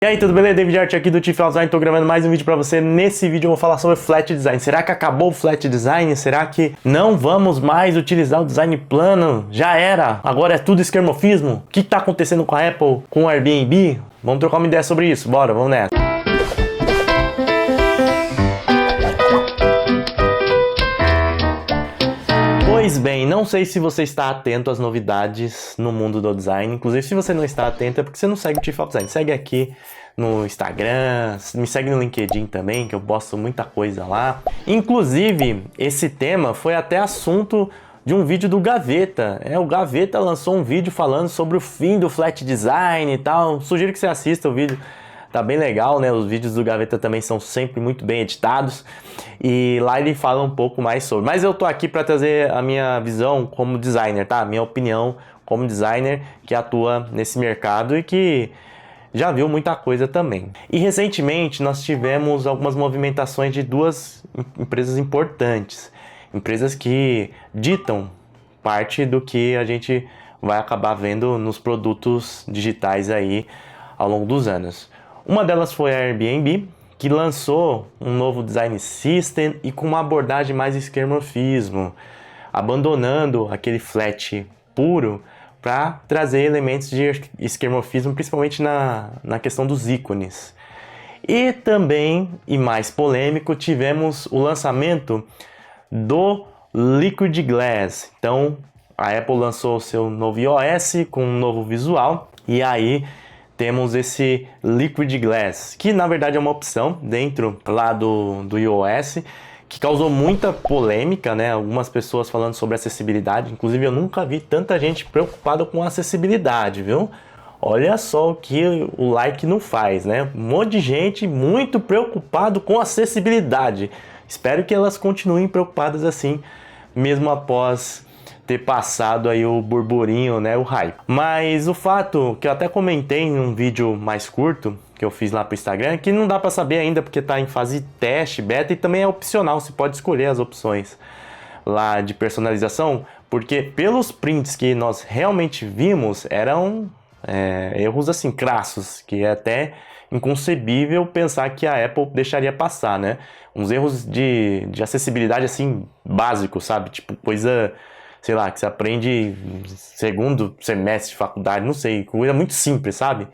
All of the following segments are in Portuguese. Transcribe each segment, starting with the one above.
E aí, tudo beleza? David Art aqui do Tifel Design, tô gravando mais um vídeo pra você. Nesse vídeo eu vou falar sobre Flat Design. Será que acabou o Flat Design? Será que não vamos mais utilizar o design plano? Já era, agora é tudo esquemorfismo? O que tá acontecendo com a Apple, com o Airbnb? Vamos trocar uma ideia sobre isso, bora, vamos nessa. Pois bem, não sei se você está atento às novidades no mundo do design. Inclusive, se você não está atento é porque você não segue o Tifel Design. Segue aqui no Instagram, me segue no LinkedIn também, que eu posto muita coisa lá. Inclusive, esse tema foi até assunto de um vídeo do Gaveta. O Gaveta lançou um vídeo falando sobre o fim do Flat Design e tal. Sugiro que você assista o vídeo. Tá bem legal, né? Os vídeos do Gaveta também são sempre muito bem editados. E lá ele fala um pouco mais sobre. Mas eu tô aqui para trazer a minha visão como designer, tá? Minha opinião como designer que atua nesse mercado e que já viu muita coisa também. E recentemente nós tivemos algumas movimentações de duas empresas importantes. Empresas que ditam parte do que a gente vai acabar vendo nos produtos digitais aí ao longo dos anos. Uma delas foi a Airbnb, que lançou um novo design system e com uma abordagem mais esquemorfismo, abandonando aquele flat puro para trazer elementos de esquemorfismo, principalmente na questão dos ícones. E também, e mais polêmico, tivemos o lançamento do Liquid Glass. Então, a Apple lançou o seu novo iOS com um novo visual, e aí temos esse Liquid Glass, que na verdade é uma opção dentro lá do iOS, que causou muita polêmica, né? Algumas pessoas falando sobre acessibilidade, inclusive eu nunca vi tanta gente preocupada com acessibilidade, viu? Olha só o que o like não faz, né? Um monte de gente muito preocupado com acessibilidade. Espero que elas continuem preocupadas assim, mesmo após ter passado aí o burburinho, né, o hype. Mas o fato que eu até comentei em um vídeo mais curto que eu fiz lá pro Instagram, que não dá para saber ainda porque tá em fase teste, beta, e também é opcional, você pode escolher as opções lá de personalização, porque pelos prints que nós realmente vimos, eram erros assim crassos, que é até inconcebível pensar que a Apple deixaria passar, né? Uns erros de acessibilidade assim básicos, sabe? Tipo coisa, sei lá, que você aprende segundo semestre de faculdade, não sei, coisa muito simples, sabe?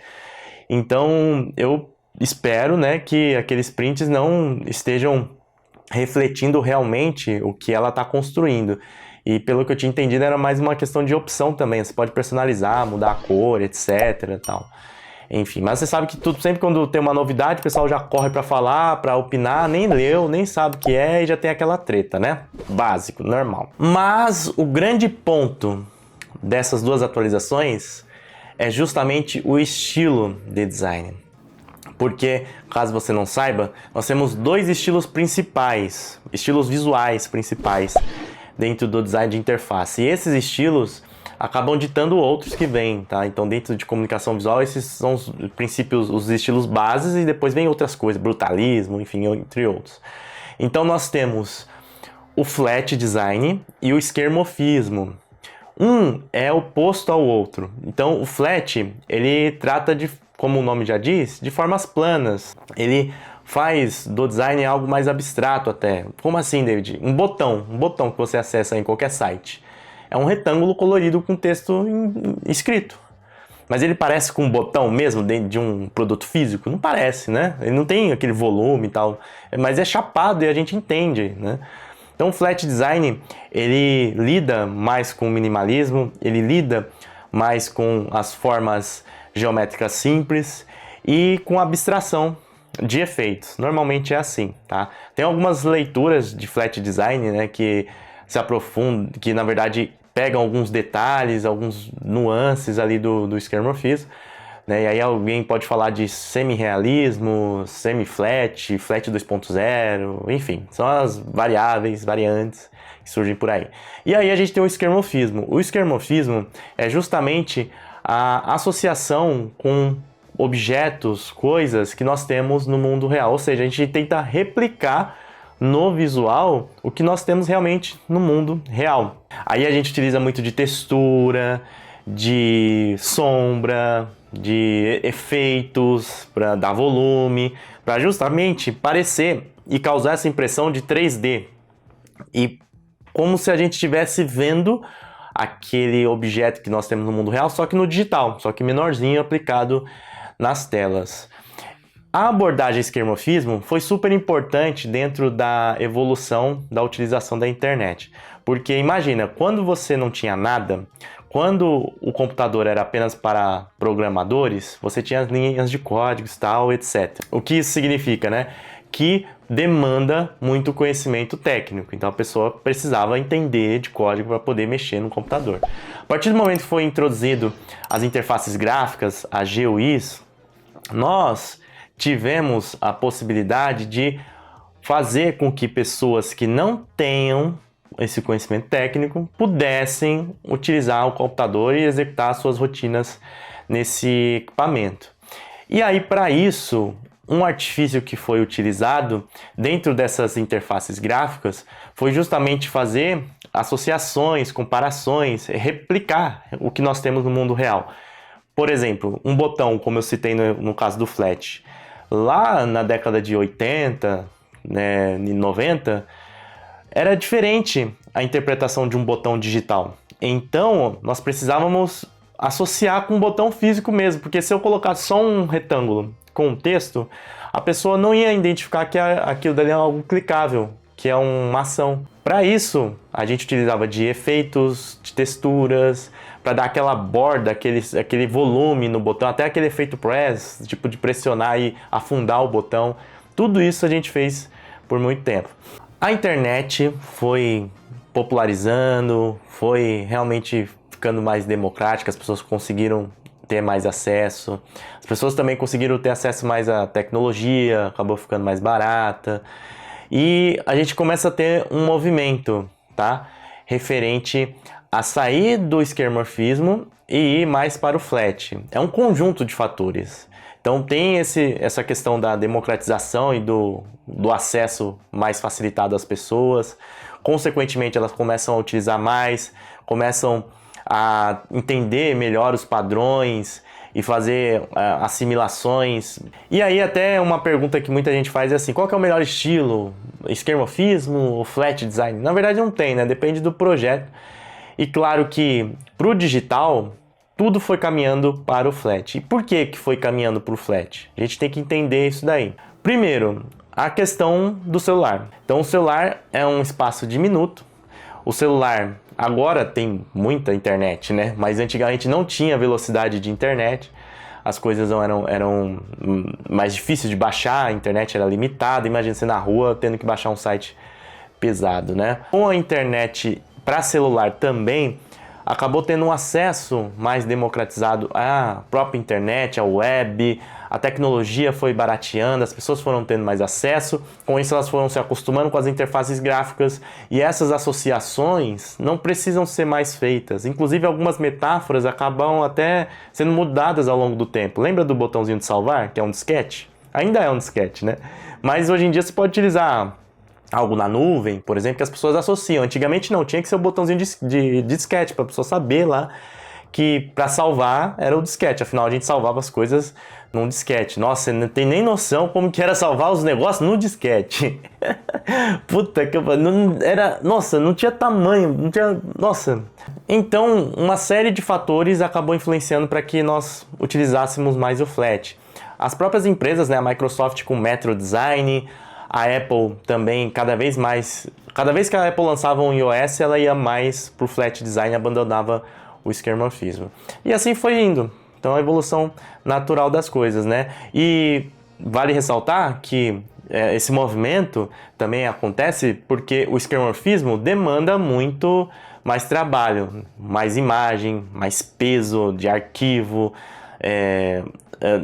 Então, eu espero, né, que aqueles prints não estejam refletindo realmente o que ela está construindo. E pelo que eu tinha entendido, era mais uma questão de opção também. Você pode personalizar, mudar a cor, etc. Tal. Enfim, mas você sabe que tudo, sempre quando tem uma novidade, o pessoal já corre para falar, para opinar, nem leu, nem sabe o que é e já tem aquela treta, né? Básico, normal. Mas o grande ponto dessas duas atualizações é justamente o estilo de design. Porque, caso você não saiba, nós temos dois estilos principais, estilos visuais principais dentro do design de interface. E esses estilos acabam ditando outros que vêm, tá? Então, dentro de comunicação visual, esses são os princípios, os estilos bases, e depois vem outras coisas, brutalismo, enfim, entre outros. Então, nós temos o flat design e o esquemorfismo. Um é oposto ao outro. Então, o flat, ele trata de, como o nome já diz, de formas planas. Ele faz do design algo mais abstrato até. Como assim, David? Um botão que você acessa em qualquer site. É um retângulo colorido com texto escrito. Mas ele parece com um botão mesmo dentro de um produto físico? Não parece, né? Ele não tem aquele volume e tal. Mas é chapado e a gente entende, né? Então o flat design, ele lida mais com o minimalismo, ele lida mais com as formas geométricas simples e com a abstração de efeitos. Normalmente é assim, tá? Tem algumas leituras de flat design, né, que se aprofundam, que na verdade pegam alguns detalhes, alguns nuances ali do esquemorfismo, né? E aí alguém pode falar de semi-realismo, semi-flat, flat 2.0, enfim, são as variantes que surgem por aí. E aí a gente tem o esquemorfismo. O esquemorfismo é justamente a associação com objetos, coisas que nós temos no mundo real, ou seja, a gente tenta replicar no visual o que nós temos realmente no mundo real. Aí a gente utiliza muito de textura, de sombra, de efeitos, para dar volume, para justamente parecer e causar essa impressão de 3D. E como se a gente estivesse vendo aquele objeto que nós temos no mundo real, só que no digital, só que menorzinho, aplicado nas telas. A abordagem esquemorfismo foi super importante dentro da evolução da utilização da internet. Porque imagina, quando você não tinha nada, quando o computador era apenas para programadores, você tinha as linhas de códigos, tal, etc. O que isso significa, né? Que demanda muito conhecimento técnico. Então a pessoa precisava entender de código para poder mexer no computador. A partir do momento que foi introduzido as interfaces gráficas, as GUIs, nós tivemos a possibilidade de fazer com que pessoas que não tenham esse conhecimento técnico pudessem utilizar o computador e executar suas rotinas nesse equipamento. E aí, para isso, um artifício que foi utilizado dentro dessas interfaces gráficas foi justamente fazer associações, comparações, replicar o que nós temos no mundo real. Por exemplo, um botão, como eu citei no caso do Flash, lá na década de 80, né, e 90, era diferente a interpretação de um botão digital. Então, nós precisávamos associar com um botão físico mesmo, porque se eu colocasse só um retângulo com um texto, a pessoa não ia identificar que aquilo dali é algo clicável, que é uma ação. Para isso, a gente utilizava de efeitos, de texturas, para dar aquela borda, aquele volume no botão, até aquele efeito press, tipo de pressionar e afundar o botão. Tudo isso a gente fez por muito tempo. A internet foi popularizando, foi realmente ficando mais democrática, as pessoas conseguiram ter mais acesso, as pessoas também conseguiram ter acesso mais à tecnologia, acabou ficando mais barata, e a gente começa a ter um movimento, tá? Referente a sair do esquemorfismo e ir mais para o flat. É um conjunto de fatores. Então tem essa questão da democratização e do acesso mais facilitado às pessoas. Consequentemente, elas começam a utilizar mais, começam a entender melhor os padrões e fazer assimilações. E aí até uma pergunta que muita gente faz é assim, qual que é o melhor estilo? Esquemorfismo ou flat design? Na verdade não tem, né? Depende do projeto. E claro que para o digital, tudo foi caminhando para o flat. E por que foi caminhando para o flat? A gente tem que entender isso daí. Primeiro, a questão do celular. Então o celular é um espaço diminuto. O celular agora tem muita internet, né? Mas antigamente não tinha velocidade de internet. As coisas eram mais difíceis de baixar, a internet era limitada. Imagina você na rua tendo que baixar um site pesado, né? Com a internet para celular também, acabou tendo um acesso mais democratizado à própria internet, à web, a tecnologia foi barateando, as pessoas foram tendo mais acesso, com isso elas foram se acostumando com as interfaces gráficas e essas associações não precisam ser mais feitas. Inclusive algumas metáforas acabam até sendo mudadas ao longo do tempo. Lembra do botãozinho de salvar, que é um disquete? Ainda é um disquete, né? Mas hoje em dia você pode utilizar algo na nuvem, por exemplo, que as pessoas associam. Antigamente não, tinha que ser o botãozinho de disquete, para a pessoa saber lá que para salvar era o disquete. Afinal, a gente salvava as coisas num disquete. Nossa, você não tem nem noção como que era salvar os negócios no disquete. Puta que não era, nossa, não tinha tamanho, não tinha, nossa. Então, uma série de fatores acabou influenciando para que nós utilizássemos mais o flat. As próprias empresas, né, a Microsoft com Metro Design, a Apple também, cada vez que a Apple lançava um iOS, ela ia mais pro flat design e abandonava o esquemorfismo. E assim foi indo. Então, a evolução natural das coisas, né? E vale ressaltar que esse movimento também acontece porque o esquemorfismo demanda muito mais trabalho, mais imagem, mais peso de arquivo.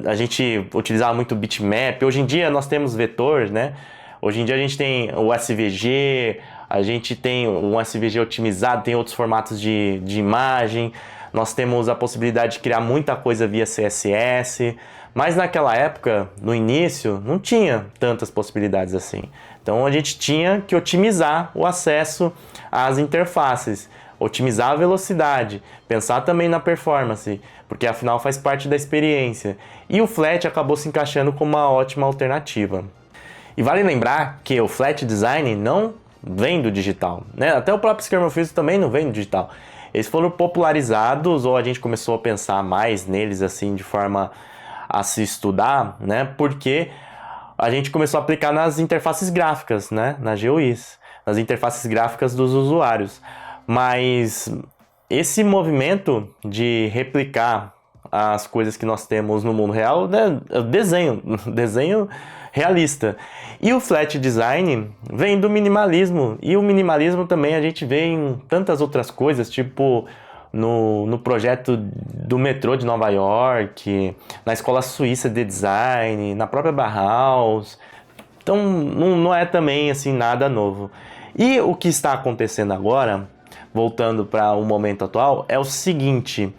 A gente utilizava muito bitmap. Hoje em dia nós temos vetores, né? Hoje em dia a gente tem o SVG, a gente tem um SVG otimizado, tem outros formatos de imagem. Nós temos a possibilidade de criar muita coisa via CSS, mas naquela época, no início, não tinha tantas possibilidades assim. Então a gente tinha que otimizar o acesso às interfaces. otimizar a velocidade, pensar também na performance, porque afinal faz parte da experiência. E o flat acabou se encaixando como uma ótima alternativa. E vale lembrar que o flat design não vem do digital, né? Até o próprio skeuomorphismo também não vem do digital. Eles foram popularizados, ou a gente começou a pensar mais neles assim de forma a se estudar, né? Porque a gente começou a aplicar nas interfaces gráficas, né? Nas GUIs, nas interfaces gráficas dos usuários. Mas esse movimento de replicar as coisas que nós temos no mundo real, né? É o desenho realista. E o flat design vem do minimalismo, e o minimalismo também a gente vê em tantas outras coisas, tipo no projeto do metrô de Nova York, na escola suíça de design, na própria Bauhaus. Então não é também assim nada novo. E o que está acontecendo agora, voltando para o momento atual, é o seguinte: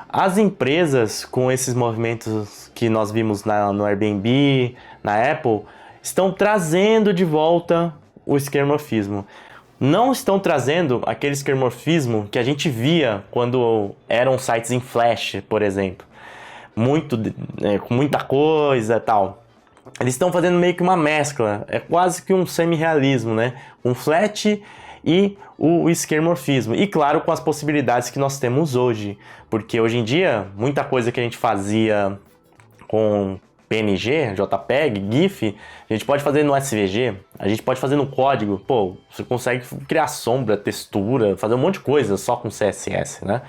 as empresas com esses movimentos que nós vimos no Airbnb, na Apple, estão trazendo de volta o skeuomorfismo. Não estão trazendo aquele skeuomorfismo que a gente via quando eram sites em Flash, por exemplo. Com muita coisa e tal. Eles estão fazendo meio que uma mescla, é quase que um semi-realismo, né? Um flat e o skeuomorfismo. E claro, com as possibilidades que nós temos hoje. Porque hoje em dia, muita coisa que a gente fazia com PNG, JPEG, GIF, a gente pode fazer no SVG, a gente pode fazer no código. Pô, você consegue criar sombra, textura, fazer um monte de coisa só com CSS, né?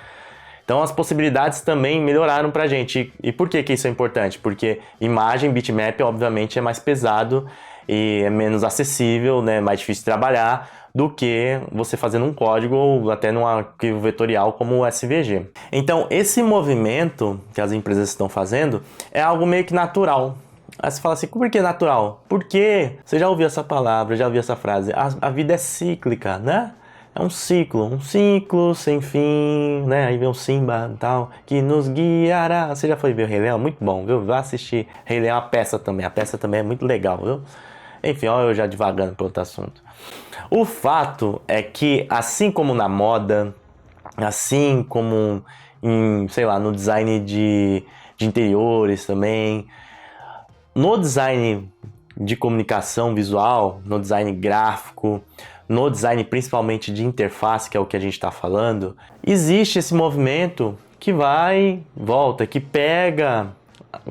Então as possibilidades também melhoraram pra gente. E por que isso é importante? Porque imagem, bitmap, obviamente, é mais pesado e é menos acessível, né? Mais difícil de trabalhar do que você fazendo um código ou até num arquivo vetorial como o SVG. Então esse movimento que as empresas estão fazendo é algo meio que natural. Aí você fala assim, por que natural? Porque você já ouviu essa palavra, já ouviu essa frase, a vida é cíclica, né? É um ciclo sem fim, né? Aí vem o Simba e tal, que nos guiará. Você já foi ver o Rei Leão? Muito bom, viu? Vai assistir. Rei Leão é uma peça também, a peça também é muito legal, viu? Enfim, ó, eu já divagando para outro assunto. O fato é que, assim como na moda, assim como em, sei lá, no design de interiores também, no design de comunicação visual, no design gráfico, no design principalmente de interface, que é o que a gente está falando, existe esse movimento que vai, volta, que pega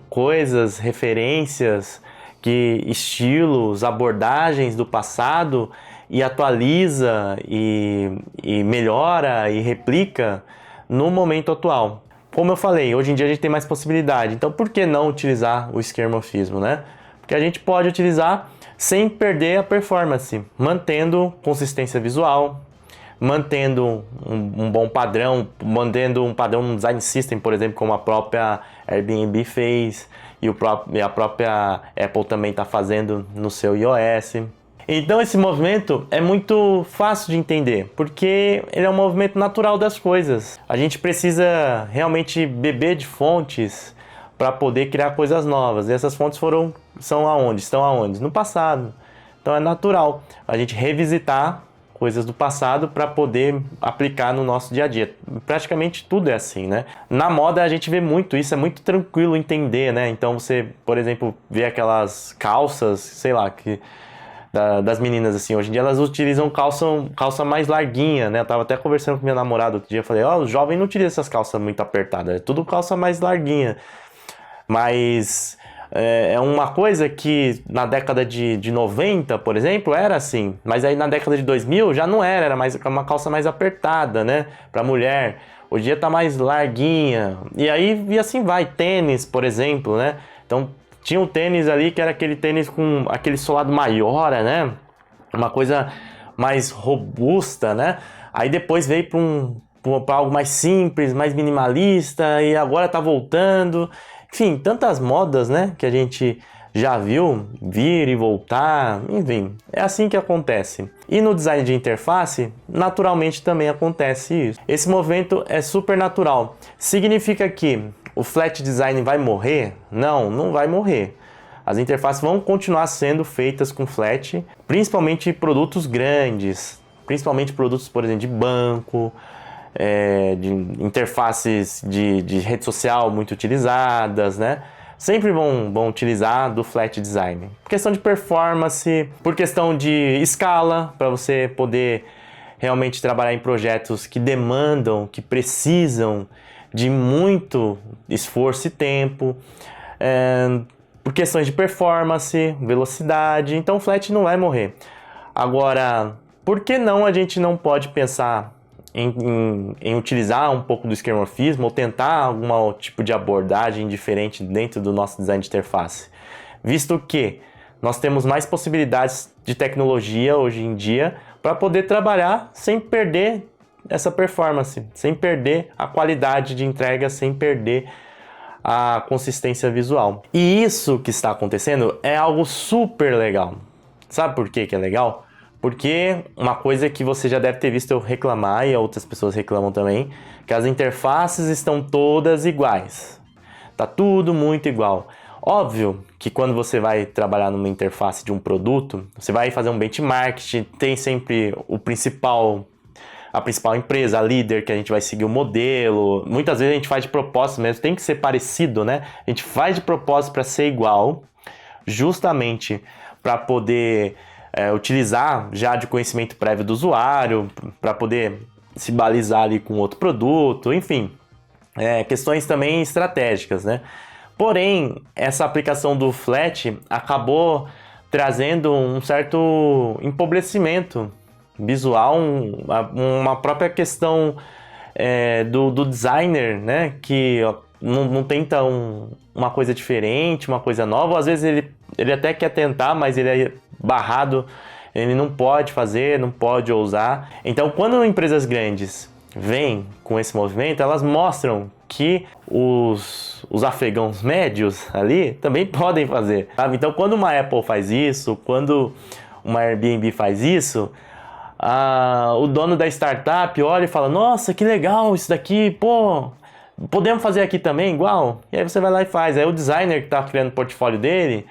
coisas, referências, que estilos, abordagens do passado e atualiza e melhora e replica no momento atual. Como eu falei, hoje em dia a gente tem mais possibilidade, então por que não utilizar o skeuomorfismo, né? Porque a gente pode utilizar sem perder a performance, mantendo consistência visual, mantendo um bom padrão, mantendo um padrão no design system, por exemplo, como a própria Airbnb fez e a própria Apple também está fazendo no seu iOS. Então esse movimento é muito fácil de entender, porque ele é um movimento natural das coisas. A gente precisa realmente beber de fontes para poder criar coisas novas. E essas fontes estão aonde? No passado. Então é natural a gente revisitar coisas do passado para poder aplicar no nosso dia a dia. Praticamente tudo é assim, né? Na moda a gente vê muito isso, é muito tranquilo entender, né? Então você, por exemplo, vê aquelas calças, sei lá, das meninas assim, hoje em dia elas utilizam calça mais larguinha, né? Eu tava até conversando com minha namorada outro dia, eu falei, o jovem não utiliza essas calças muito apertadas, é tudo calça mais larguinha. Mas é uma coisa que na década de 90, por exemplo, era assim. Mas aí na década de 2000 já não era mais uma calça mais apertada, né? Pra mulher. Hoje em dia tá mais larguinha. E assim vai. Tênis, por exemplo, né? Então tinha um tênis ali que era aquele tênis com aquele solado maior, né? Uma coisa mais robusta, né? Aí depois veio para algo mais simples, mais minimalista. E agora tá voltando. Enfim, tantas modas, né, que a gente já viu vir e voltar, enfim, é assim que acontece. E no design de interface, naturalmente também acontece isso. Esse movimento é super natural. Significa que o flat design vai morrer? Não, não vai morrer. As interfaces vão continuar sendo feitas com flat, principalmente produtos grandes, principalmente produtos, por exemplo, de banco, de interfaces de rede social muito utilizadas, né? Sempre vão utilizar do flat design. Por questão de performance, por questão de escala, para você poder realmente trabalhar em projetos que demandam, que precisam de muito esforço e tempo, por questões de performance, velocidade, então o flat não vai morrer. Agora, por que não a gente não pode pensar em utilizar um pouco do esquemorfismo ou tentar algum tipo de abordagem diferente dentro do nosso design de interface? Visto que nós temos mais possibilidades de tecnologia hoje em dia para poder trabalhar sem perder essa performance, sem perder a qualidade de entrega, sem perder a consistência visual. E isso que está acontecendo é algo super legal. Sabe por que é legal? Porque uma coisa que você já deve ter visto eu reclamar, e outras pessoas reclamam também, que as interfaces estão todas iguais. Tá tudo muito igual. Óbvio que quando você vai trabalhar numa interface de um produto, você vai fazer um benchmark, tem sempre a principal empresa, a líder, que a gente vai seguir o modelo. Muitas vezes a gente faz de propósito mesmo, tem que ser parecido, né? A gente faz de propósito para ser igual, justamente para poder utilizar já de conhecimento prévio do usuário, para poder se balizar ali com outro produto, enfim, questões também estratégicas, né? Porém, essa aplicação do flat acabou trazendo um certo empobrecimento visual, uma própria questão do designer, né? Que não tenta uma coisa diferente, uma coisa nova. Às vezes ele até quer tentar, mas ele é barrado, ele não pode fazer, não pode ousar. Então, quando empresas grandes vêm com esse movimento, elas mostram que os afegãos médios ali também podem fazer, sabe? Então, quando uma Apple faz isso, quando uma Airbnb faz isso, o dono da startup olha e fala: nossa, que legal isso daqui, pô, podemos fazer aqui também igual? E aí você vai lá e faz. Aí o designer que está criando o portfólio dele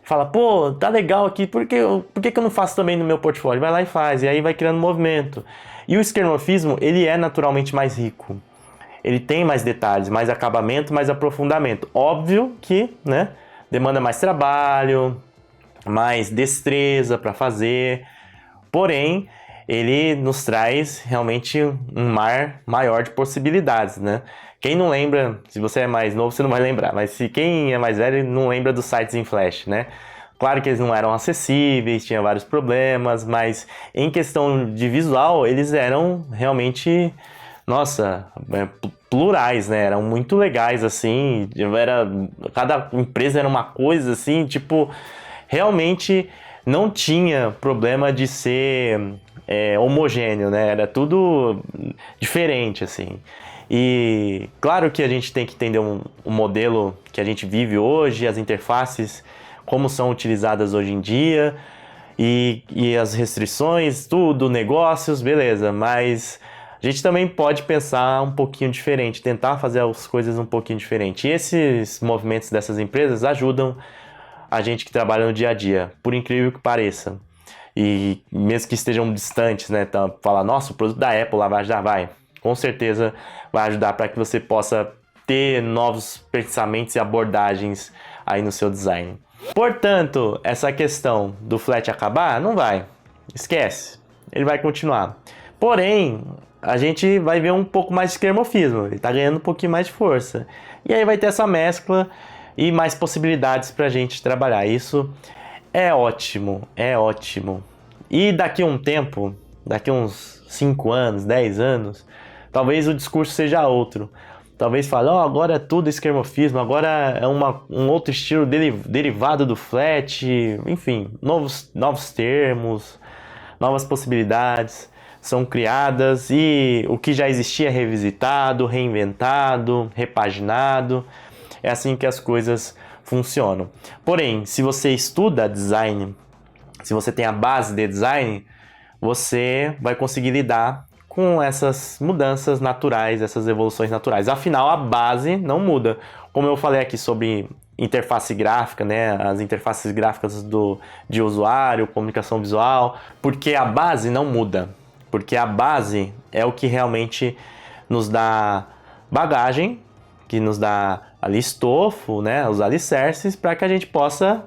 fala: pô, tá legal aqui, por que eu não faço também no meu portfólio? Vai lá e faz, e aí vai criando movimento. E o esquemorfismo, ele é naturalmente mais rico. Ele tem mais detalhes, mais acabamento, mais aprofundamento. Óbvio que, né, demanda mais trabalho, mais destreza para fazer. Porém, ele nos traz realmente um mar maior de possibilidades, né? Quem não lembra, se você é mais novo, você não vai lembrar, mas se quem é mais velho não lembra dos sites em Flash, né? Claro que eles não eram acessíveis, tinha vários problemas, mas em questão de visual, eles eram realmente, nossa, plurais, né? Eram muito legais, assim, cada empresa era uma coisa, assim, tipo, realmente não tinha problema de ser homogêneo, né? Era tudo diferente, assim. E claro que a gente tem que entender um modelo que a gente vive hoje, as interfaces, como são utilizadas hoje em dia, e as restrições, tudo, negócios, beleza, mas a gente também pode pensar um pouquinho diferente, tentar fazer as coisas um pouquinho diferente. E esses movimentos dessas empresas ajudam a gente que trabalha no dia a dia, por incrível que pareça. E mesmo que estejam distantes, né? Então, falar: nossa, o produto da Apple lá vai ajudar, vai. Com certeza vai ajudar para que você possa ter novos pensamentos e abordagens aí no seu design. Portanto, essa questão do flat acabar, não vai. Esquece. Ele vai continuar. Porém, a gente vai ver um pouco mais de esquemorfismo. Ele está ganhando um pouquinho mais de força. E aí vai ter essa mescla e mais possibilidades para a gente trabalhar. Isso é ótimo, é ótimo. E daqui a um tempo, daqui a uns 5 anos, 10 anos, talvez o discurso seja outro. Talvez fale: agora é tudo esquemorfismo, agora é um outro estilo derivado do flat, enfim, novos termos, novas possibilidades são criadas e o que já existia é revisitado, reinventado, repaginado. É assim que as coisas funcionam. Porém, se você estuda design, se você tem a base de design, você vai conseguir lidar com essas mudanças naturais, essas evoluções naturais. Afinal, a base não muda. Como eu falei aqui sobre interface gráfica, né? As interfaces gráficas de usuário, comunicação visual, porque a base não muda. Porque a base é o que realmente nos dá bagagem, que nos dá ali estofo, né, os alicerces, para que a gente possa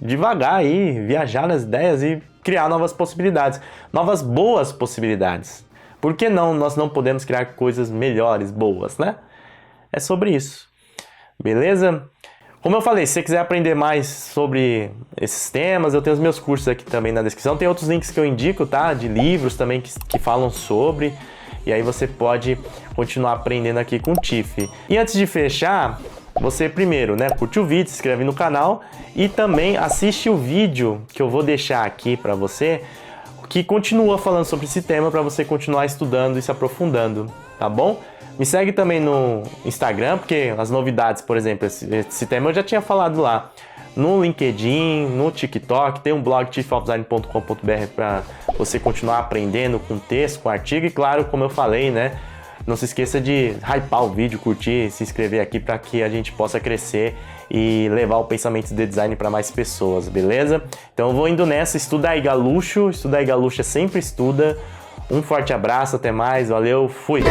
devagar aí, viajar nas ideias e criar novas possibilidades, novas boas possibilidades. Por que não nós não podemos criar coisas melhores, boas, né? É sobre isso. Beleza? Como eu falei, se você quiser aprender mais sobre esses temas, eu tenho os meus cursos aqui também na descrição. Tem outros links que eu indico, tá? De livros também que falam sobre. E aí você pode continuar aprendendo aqui com o Tiff. E antes de fechar, você primeiro, né, curte o vídeo, se inscreve no canal e também assiste o vídeo que eu vou deixar aqui para você, que continua falando sobre esse tema para você continuar estudando e se aprofundando, tá bom? Me segue também no Instagram, porque as novidades, por exemplo, esse tema eu já tinha falado lá. No LinkedIn, no TikTok, tem um blog tiffofdesign.com.br para você continuar aprendendo com texto, com artigo e claro, como eu falei, né? Não se esqueça de hypar o vídeo, curtir, se inscrever aqui para que a gente possa crescer e levar o pensamento de design para mais pessoas, beleza? Então eu vou indo nessa, estuda aí Galuxo, sempre estuda. Um forte abraço, até mais, valeu, fui!